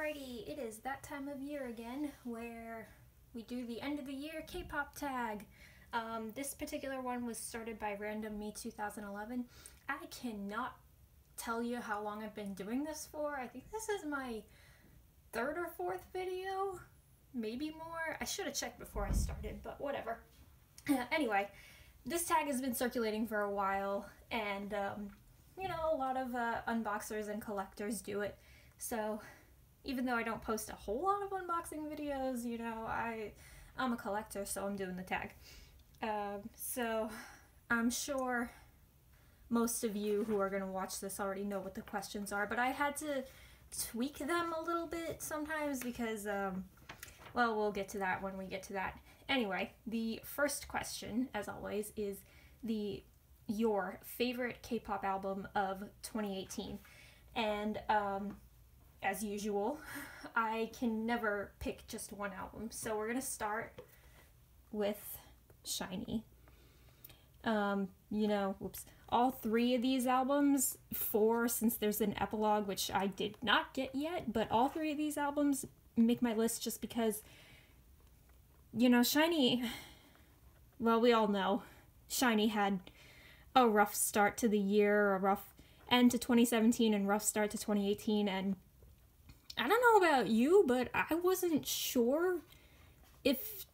Alrighty, it is that time of year again where we do the end of the year K-pop tag. This particular one was started by Random Me 2011. I cannot tell you how long I've been doing this for. I think this is my third or fourth video, maybe more. I should have checked before I started, but whatever. Anyway, this tag has been circulating for a while, and you know, a lot of unboxers and collectors do it. So even though I don't post a whole lot of unboxing videos, you know, I'm a collector, so I'm doing the tag. So I'm sure most of you who are going to watch this already know what the questions are, but I had to tweak them a little bit sometimes because, well, we'll get to that when we get to that. Anyway, the first question, as always, is your favorite K-pop album of 2018. And as usual, I can never pick just one album, so we're gonna start with SHINee. You know, all three of these albums, since there's an epilogue, which I did not get yet, but all three of these albums make my list just because, you know, SHINee, well, we all know, SHINee had a rough start to the year, a rough end to 2017 and rough start to 2018, and I don't know about you, but I wasn't sure if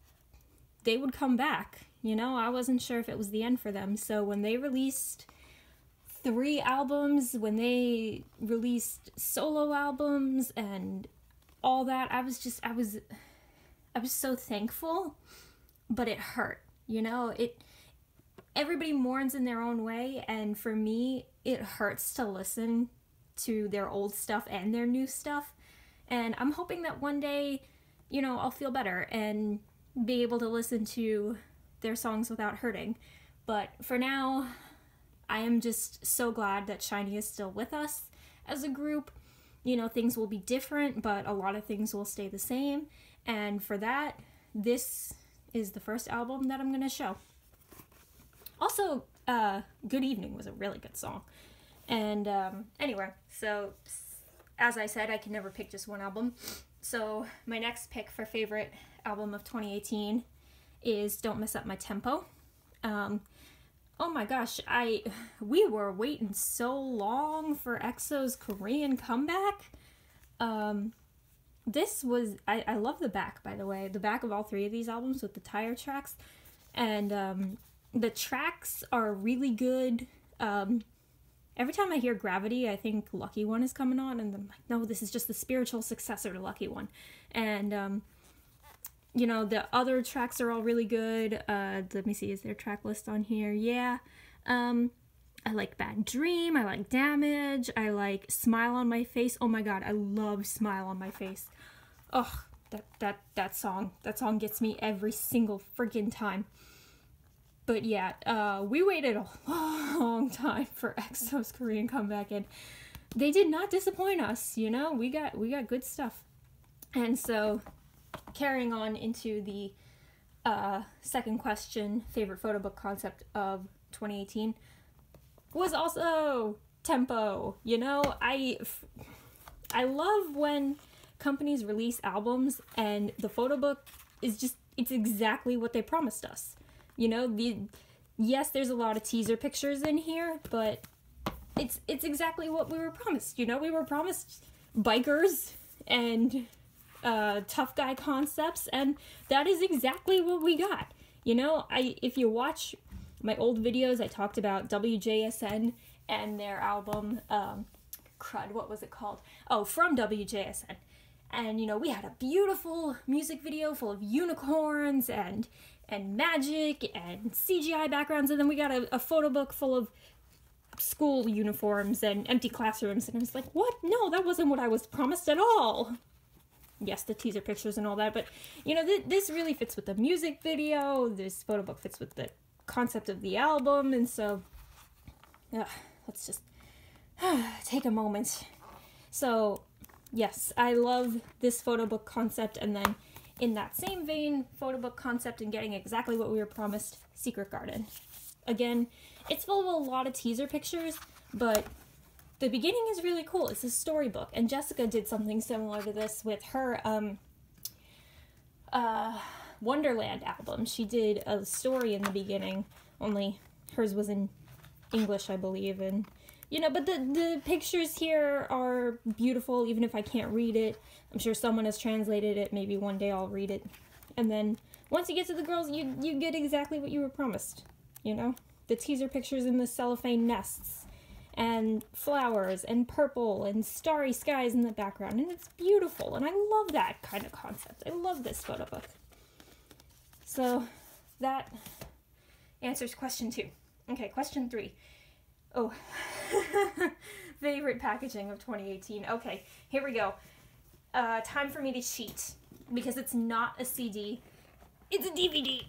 they would come back. You know, I wasn't sure if it was the end for them. So when they released 3 albums, when they released solo albums and all that, I was so thankful, but it hurt. You know, everybody mourns in their own way, and for me, it hurts to listen to their old stuff and their new stuff. And I'm hoping that one day, you know, I'll feel better and be able to listen to their songs without hurting. But for now, I am just so glad that SHINee is still with us as a group. You know, things will be different, but a lot of things will stay the same. And for that, this is the first album that I'm going to show. Also, Good Evening was a really good song. And anyway, so as I said, I can never pick just one album. So my next pick for favorite album of 2018 is Don't Mess Up My Tempo. Oh my gosh, we were waiting so long for EXO's Korean comeback. This was, I love the back, by the way, the back of all 3 of these albums with the tire tracks. And the tracks are really good. Every time I hear Gravity, I think Lucky One is coming on, and I'm like, no, this is just the spiritual successor to Lucky One. And, you know, the other tracks are all really good. Let me see, is there a track list on here? Yeah. I like Bad Dream, I like Damage, I like Smile on My Face. Oh my god, I love Smile on My Face. Oh, that song gets me every single freaking time. But yeah, we waited a long time for EXO's Korean comeback, and they did not disappoint us, you know? We got good stuff. And so, carrying on into the second question, favorite photo book concept of 2018, was also Tempo. You know, I love when companies release albums and the photo book is it's exactly what they promised us. You know, yes, there's a lot of teaser pictures in here, but it's exactly what we were promised. You know, we were promised bikers and tough guy concepts, and that is exactly what we got. You know, if you watch my old videos, I talked about WJSN and their album, crud, what was it called? Oh, From WJSN. And, you know, we had a beautiful music video full of unicorns and magic and CGI backgrounds, and then we got a photo book full of school uniforms and empty classrooms, and I was like, what? No, that wasn't what I was promised at all. Yes, the teaser pictures and all that, but, you know, this really fits with the music video, this photo book fits with the concept of the album, and so, let's just take a moment. So, yes, I love this photo book concept, and then in that same vein, photo book concept and getting exactly what we were promised, Secret Garden. Again, it's full of a lot of teaser pictures, but the beginning is really cool. It's a storybook, and Jessica did something similar to this with her Wonderland album. She did a story in the beginning, only hers was in English, I believe, and you know, but the pictures here are beautiful, even if I can't read it. I'm sure someone has translated it. Maybe one day I'll read it. And then once you get to the girls, you get exactly what you were promised, you know? The teaser pictures in the cellophane nests, and flowers, and purple, and starry skies in the background, and it's beautiful, and I love that kind of concept. I love this photo book. So, that answers question 2. Okay, question 3. Oh, favorite packaging of 2018. Okay, here we go. Time for me to cheat, because it's not a CD, it's a DVD.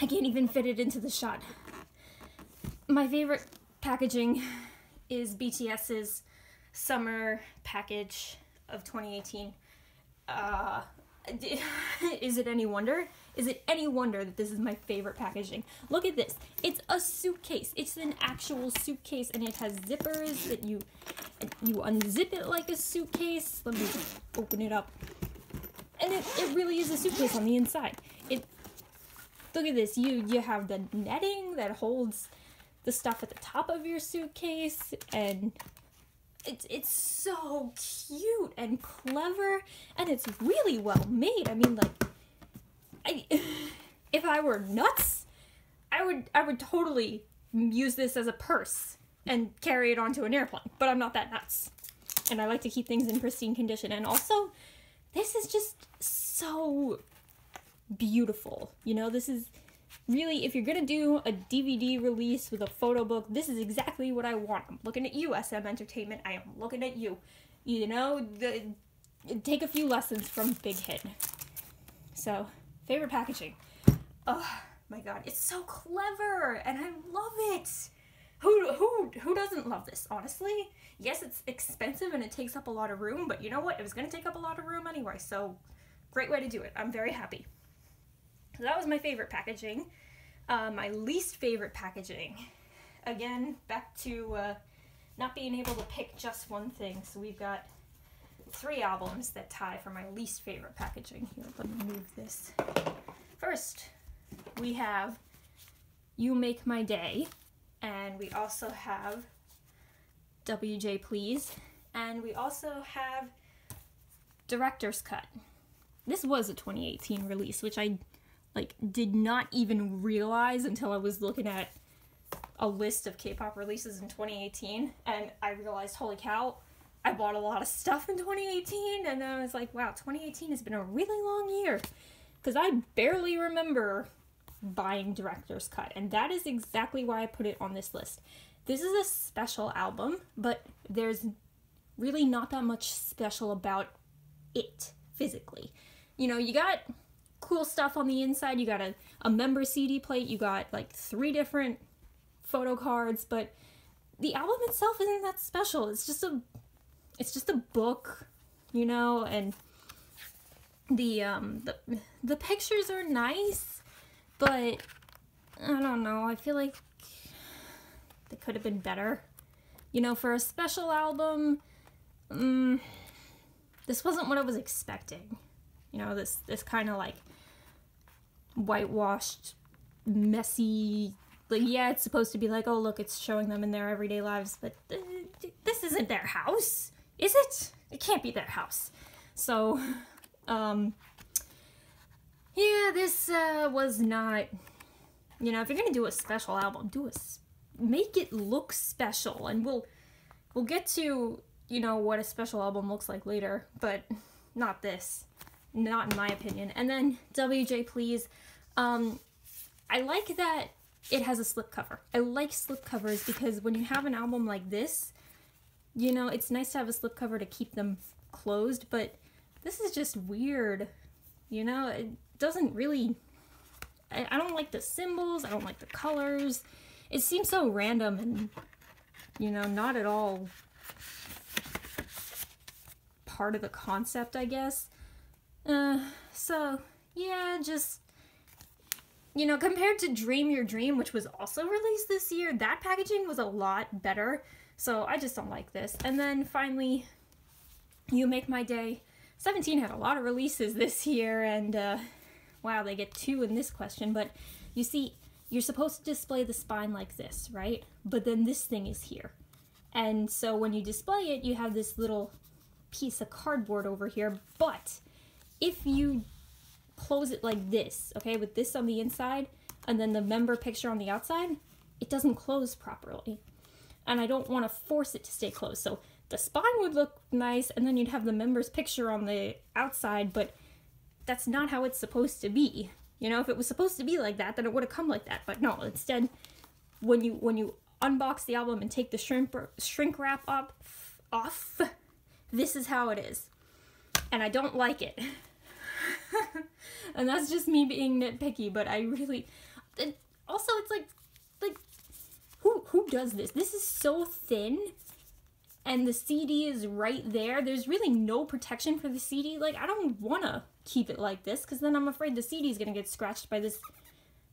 I can't even fit it into the shot. My favorite packaging is BTS's summer package of 2018. Is it any wonder? Is it any wonder that this is my favorite packaging? Look at this. It's a suitcase. It's an actual suitcase, and it has zippers that you unzip it like a suitcase. Let me open it up. And it really is a suitcase on the inside. Look at this. You have the netting that holds the stuff at the top of your suitcase, and it's so cute and clever, and it's really well made. I mean, like, if I were nuts, I would totally use this as a purse and carry it onto an airplane, but I'm not that nuts. And I like to keep things in pristine condition. And also, this is just so beautiful. You know, this is really, if you're gonna do a DVD release with a photo book, this is exactly what I want. I'm looking at you, SM Entertainment. I am looking at you. You know, take a few lessons from Big Hit. So, favorite packaging. Oh my god, it's so clever, and I love it. Who doesn't love this, honestly? Yes, it's expensive and it takes up a lot of room, but you know what? It was gonna take up a lot of room anyway, so great way to do it. I'm very happy. So that was my favorite packaging. My least favorite packaging. Again, back to not being able to pick just one thing. So we've got 3 albums that tie for my least favorite packaging. Here, let me move this. First, we have You Make My Day. And we also have WJ Please. And we also have Director's Cut. This was a 2018 release, which I did not even realize until I was looking at a list of K-pop releases in 2018, and I realized, holy cow, I bought a lot of stuff in 2018, and then I was like, wow, 2018 has been a really long year, because I barely remember buying Director's Cut, and that is exactly why I put it on this list. This is a special album, but there's really not that much special about it, physically. You know, you got cool stuff on the inside. You got a member CD plate. You got like 3 different photo cards, but the album itself isn't that special. It's just a book, you know, and the pictures are nice, but I don't know. I feel like they could have been better. You know, for a special album, this wasn't what I was expecting. You know, this kind of like whitewashed, messy, like, yeah, it's supposed to be like, oh, look, it's showing them in their everyday lives, but this isn't their house, is it? It can't be their house. So, yeah, this was not, you know, if you're gonna do a special album, make it look special, and we'll get to, you know, what a special album looks like later, but not this. Not in my opinion. And then WJ Please. I like that it has a slipcover. I like slipcovers because when you have an album like this, you know, it's nice to have a slipcover to keep them closed, but this is just weird. You know, it doesn't really... I don't like the symbols. I don't like the colors. It seems so random and, you know, not at all part of the concept, I guess. So, yeah, just, you know, compared to Dream Your Dream, which was also released this year, that packaging was a lot better. So I just don't like this. And then finally, You Make My Day. 17 had a lot of releases this year, and wow, they get 2 in this question. But you see, you're supposed to display the spine like this, right? But then this thing is here. And so when you display it, you have this little piece of cardboard over here. But if you close it like this, okay, with this on the inside, and then the member picture on the outside, it doesn't close properly. And I don't want to force it to stay closed. So the spine would look nice, and then you'd have the member's picture on the outside, but that's not how it's supposed to be. You know, if it was supposed to be like that, then it would have come like that. But no, instead, when you unbox the album and take the shrink wrap off, this is how it is. And I don't like it. And that's just me being nitpicky, but I really... Also, it's like who does this? This is so thin, and the CD is right there. There's really no protection for the CD. Like, I don't want to keep it like this, because then I'm afraid the CD is going to get scratched by this,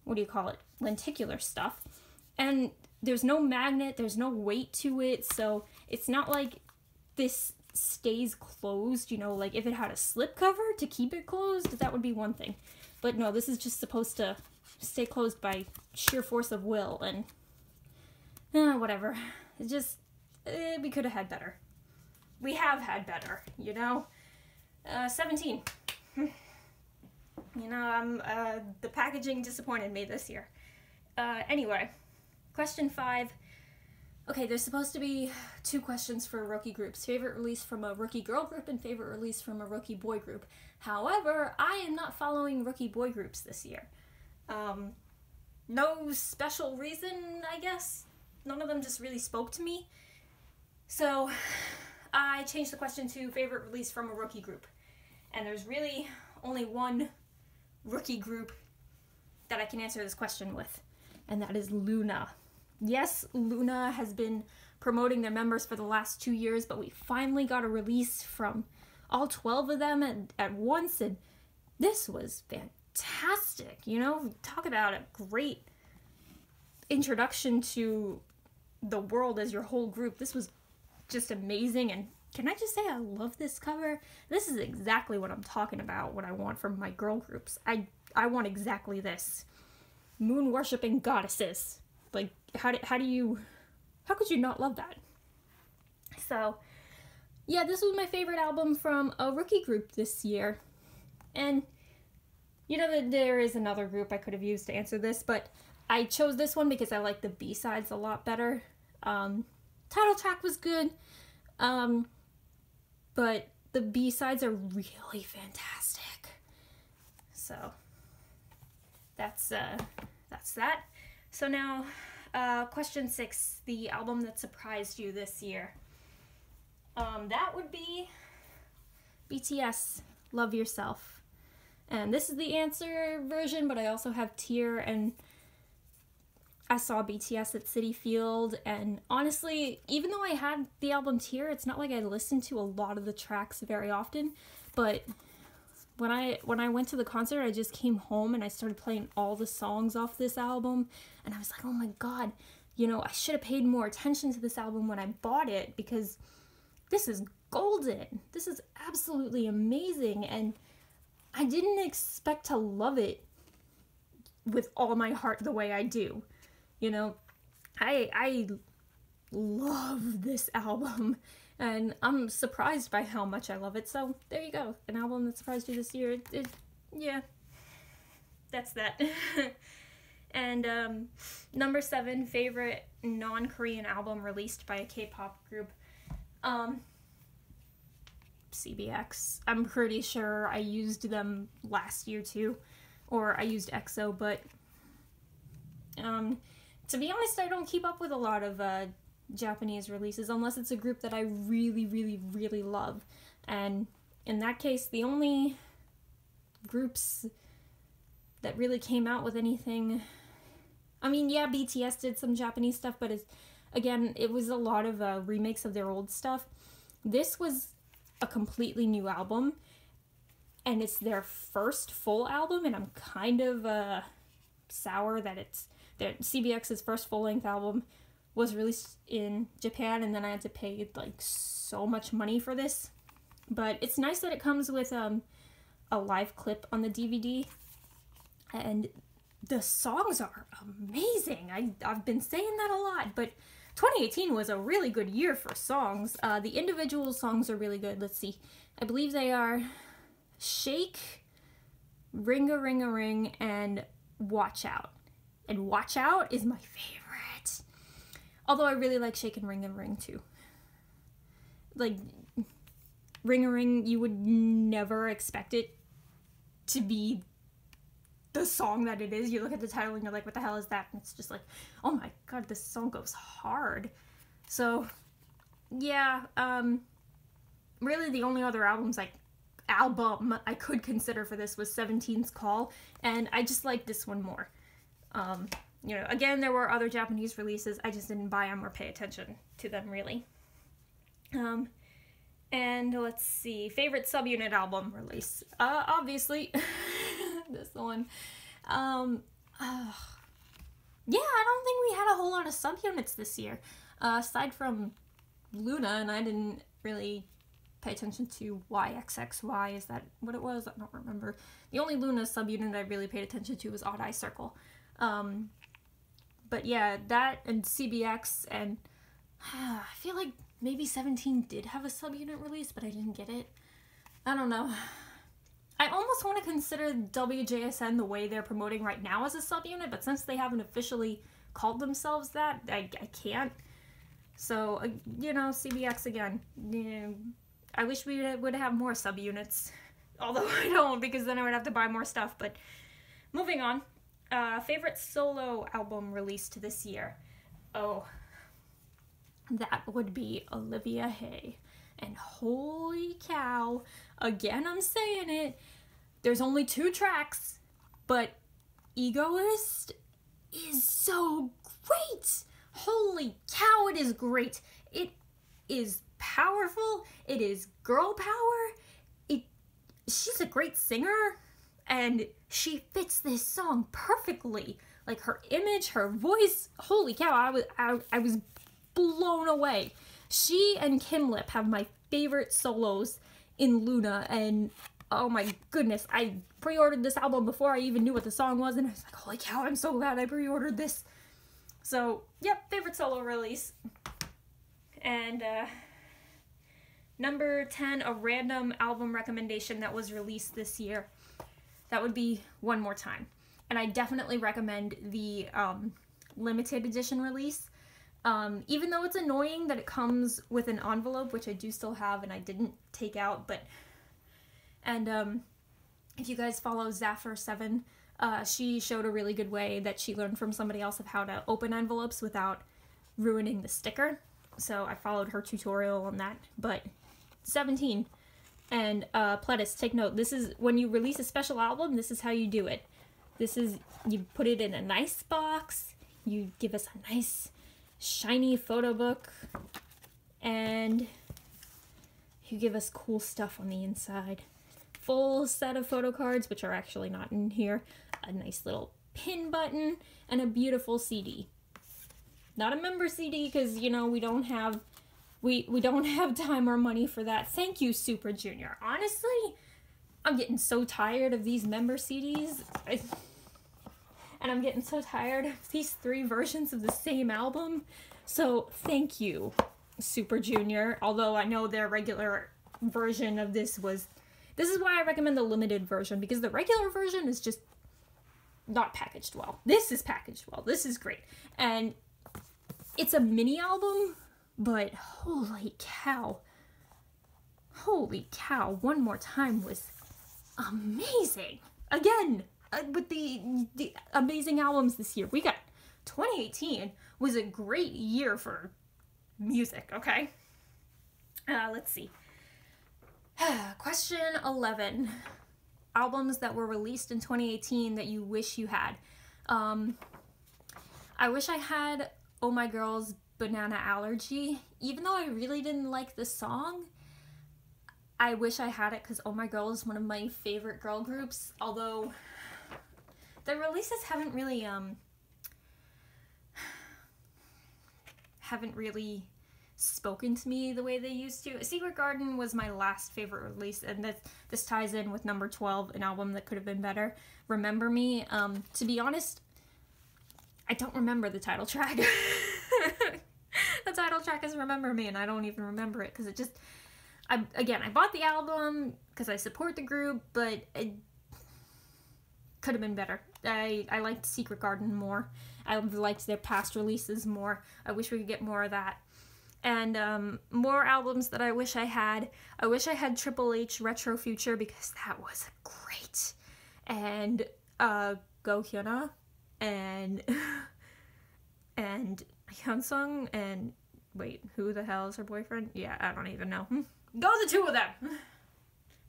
what do you call it, lenticular stuff. And there's no magnet, there's no weight to it, so it's not like this stays closed, you know, like if it had a slip cover to keep it closed, that would be one thing. But no, this is just supposed to stay closed by sheer force of will, and whatever. It's just, we could have had better. We have had better, you know? 17. You know, the packaging disappointed me this year. Anyway, question 5. Okay, there's supposed to be 2 questions for rookie groups. Favorite release from a rookie girl group and favorite release from a rookie boy group. However, I am not following rookie boy groups this year. No special reason, I guess. None of them just really spoke to me. So I changed the question to favorite release from a rookie group. And there's really only one rookie group that I can answer this question with, and that is Luna. Yes, Luna has been promoting their members for the last 2 years, but we finally got a release from all 12 of them at once, and this was fantastic. You know, talk about a great introduction to the world as your whole group. This was just amazing, and can I just say I love this cover? This is exactly what I'm talking about, what I want from my girl groups. I want exactly this. Moon worshipping goddesses. Like, how could you not love that? So, yeah, this was my favorite album from a rookie group this year. And, you know, there is another group I could have used to answer this, but I chose this one because I like the B-sides a lot better. Title track was good, but the B-sides are really fantastic. So, that's that. So now, question 6, the album that surprised you this year. That would be BTS, Love Yourself. And this is the answer version, but I also have Tear, and I saw BTS at Citi Field, and honestly, even though I had the album Tear, it's not like I listened to a lot of the tracks very often, but when I went to the concert, I just came home and I started playing all the songs off this album, and I was like, oh my god, you know, I should have paid more attention to this album when I bought it, because this is golden. This is absolutely amazing, and I didn't expect to love it with all my heart the way I do. You know, I love this album, and I'm surprised by how much I love it. So there you go, an album that surprised you this year. Yeah, that's that. And number 7, favorite non-Korean album released by a K-pop group. CBX. I'm pretty sure I used them last year too, or I used EXO, but to be honest, I don't keep up with a lot of Japanese releases unless it's a group that I really, really, really love. And in that case, the only groups that really came out with anything... I mean, yeah, BTS did some Japanese stuff, but it was a lot of remakes of their old stuff. This was a completely new album, and it's their first full album, and I'm kind of sour that it's CBX's first full-length album was released in Japan, and then I had to pay like so much money for this. But it's nice that it comes with a live clip on the DVD, and the songs are amazing. I've been saying that a lot, but 2018 was a really good year for songs. The individual songs are really good. Let's see. I believe they are Shake, Ring-a-Ring-a-Ring, and Watch Out. And Watch Out is my favorite. Although I really like Shake and Ring-a-Ring too. Like, Ring-a-Ring, you would never expect it to be the song that it is. You look at the title and you're like, what the hell is that? And it's just like, oh my god, this song goes hard. So, yeah, really the only other album I could consider for this was 17's Call, and I just like this one more. You know, again, there were other Japanese releases, I just didn't buy them or pay attention to them, really. And let's see, favorite subunit album release. Obviously, this one. Yeah, I don't think we had a whole lot of subunits this year. Aside from Luna, and I didn't really pay attention to YXXY. Is that what it was? I don't remember. The only Luna subunit I really paid attention to was Odd Eye Circle. But yeah, that and CBX, and I feel like maybe 17 did have a subunit release, but I didn't get it. I don't know. I almost want to consider WJSN the way they're promoting right now as a subunit, but since they haven't officially called themselves that, I can't. So, you know, CBX again. I wish we would have more subunits, although I don't, because then I would have to buy more stuff. But moving on. Favorite solo album released this year. Oh, that would be Olivia Hay. And holy cow, again I'm saying it, there's only 2 tracks, but Egoist is so great. Holy cow, it is great. It is powerful. It is girl power. She's a great singer, and she fits this song perfectly. Like, her image, her voice, holy cow, I was blown away. She and Kim Lip have my favorite solos in Luna, and oh my goodness, I pre-ordered this album before I even knew what the song was, and I was like, holy cow, I'm so glad I pre-ordered this. So, yep, favorite solo release. And, number 10, a random album recommendation that was released this year. That would be One More Time. And I definitely recommend the, limited edition release. Even though it's annoying that it comes with an envelope, which I do still have and I didn't take out, but, and, if you guys follow Zaffer7, she showed a really good way that she learned from somebody else of how to open envelopes without ruining the sticker. So I followed her tutorial on that. But 17 and Pledis, take note, this is when you release a special album, this is how you do it. This is, you put it in a nice box, you give us a nice shiny photo book, and you give us cool stuff on the inside. Full set of photo cards, which are actually not in here, a nice little pin button, and a beautiful CD. Not a member CD, because, you know, we don't have time or money for that. Thank you, Super Junior. Honestly, I'm getting so tired of these member CDs. And I'm getting so tired of these 3 versions of the same album. So, thank you, Super Junior. Although I know their regular version of this was... This is why I recommend the limited version, because the regular version is just not packaged well. This is packaged well. This is great. And it's a mini album, but holy cow. Holy cow. One More Time was amazing. Again, with the amazing albums this year. We got 2018 was a great year for music, okay? Let's see. Question 11. Albums that were released in 2018 that you wish you had. I wish I had Oh My Girl's Banana Allergy. Even though I really didn't like the song, I wish I had it because Oh My Girl is one of my favorite girl groups. Although the releases haven't really, haven't really spoken to me the way they used to. Secret Garden was my last favorite release, and this ties in with number 12, an album that could have been better. Remember Me. To be honest, I don't remember the title track. The title track is Remember Me, and I don't even remember it because it just... I bought the album because I support the group, but it could have been better. I liked Secret Garden more. I liked their past releases more. I wish we could get more of that. And more albums that I wish I had. I wish I had Triple H Retro Future because that was great. And Go Hyuna and Hyunsung and wait, who the hell is her boyfriend? Yeah, I don't even know. Go the two of them.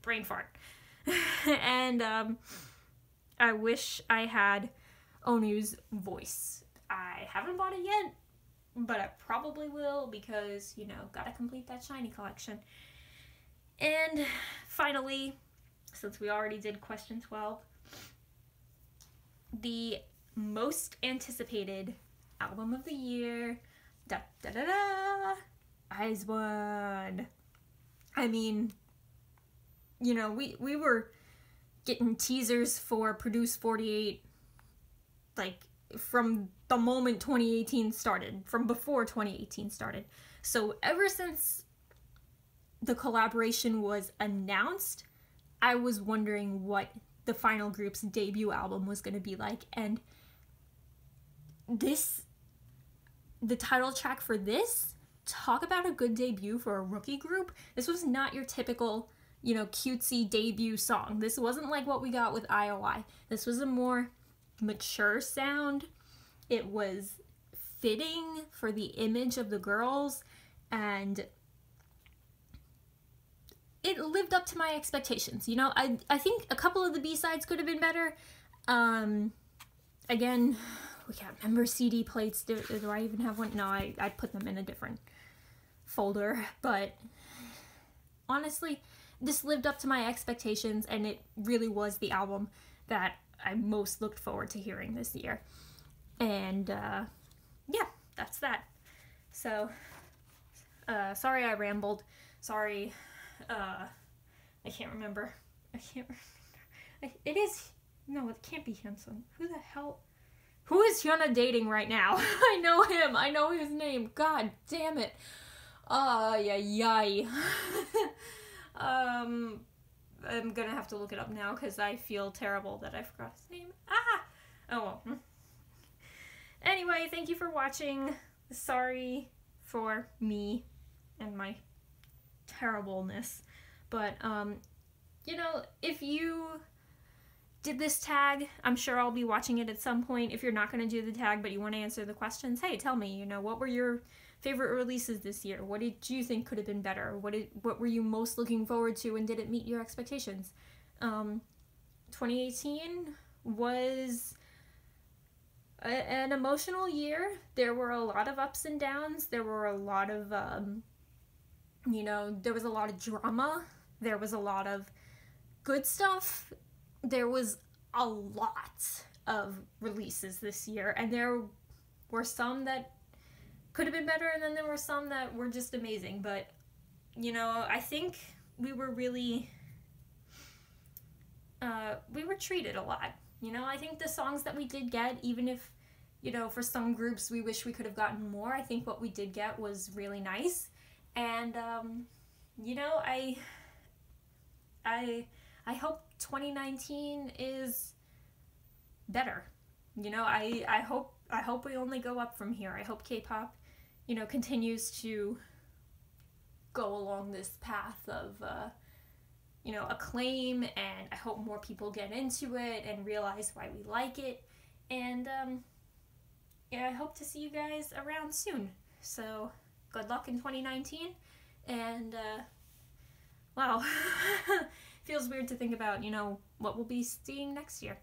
Brain fart. And I wish I had Onu's voice. I haven't bought it yet, but I probably will because, you know, gotta complete that shiny collection. And finally, since we already did question 12, the most anticipated album of the year, da da da da, IZ*ONE. I mean, you know, we were getting teasers for Produce 48, like, from the moment 2018 started, from before 2018 started. So ever since the collaboration was announced, I was wondering what the final group's debut album was going to be like, and the title track for this, talk about a good debut for a rookie group. This was not your typical, you know, cutesy debut song. This wasn't like what we got with IOI. This was a more mature sound. It was fitting for the image of the girls, and it lived up to my expectations. You know, I think a couple of the B-sides could have been better. Again, we can't remember CD plates. Do I even have one? No, I put them in a different folder. But honestly, this lived up to my expectations, and it really was the album that I most looked forward to hearing this year. And yeah, that's that. So, sorry I rambled. Sorry, I can't remember. It can't be Hyunsung. Who the hell? Who is Hyuna dating right now? I know him. I know his name. God damn it. Yay. I'm gonna have to look it up now because I feel terrible that I forgot his name. Oh well. Anyway, thank you for watching. Sorry for me and my terribleness. But, you know, if you did this tag, I'm sure I'll be watching it at some point. If you're not going to do the tag but you want to answer the questions, hey, tell me, you know, what were your favorite releases this year? What did you think could have been better? What were you most looking forward to, and did it meet your expectations? 2018 was an emotional year. There were a lot of ups and downs. There were a lot of, you know, there was a lot of drama. There was a lot of good stuff. There was a lot of releases this year, and there were some that could have been better, and then there were some that were just amazing. But, you know, I think we were really, we were treated a lot. You know, I think the songs that we did get, even if, you know, for some groups we wish we could have gotten more, I think what we did get was really nice. And, you know, I hope 2019 is better. You know, I hope we only go up from here. I hope K-pop, you know, continues to go along this path of, you know, acclaim, and I hope more people get into it and realize why we like it. And, yeah, I hope to see you guys around soon. So, good luck in 2019, and, wow, feels weird to think about, you know, what we'll be seeing next year.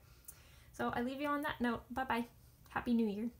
So, I leave you on that note. Bye-bye. Happy New Year.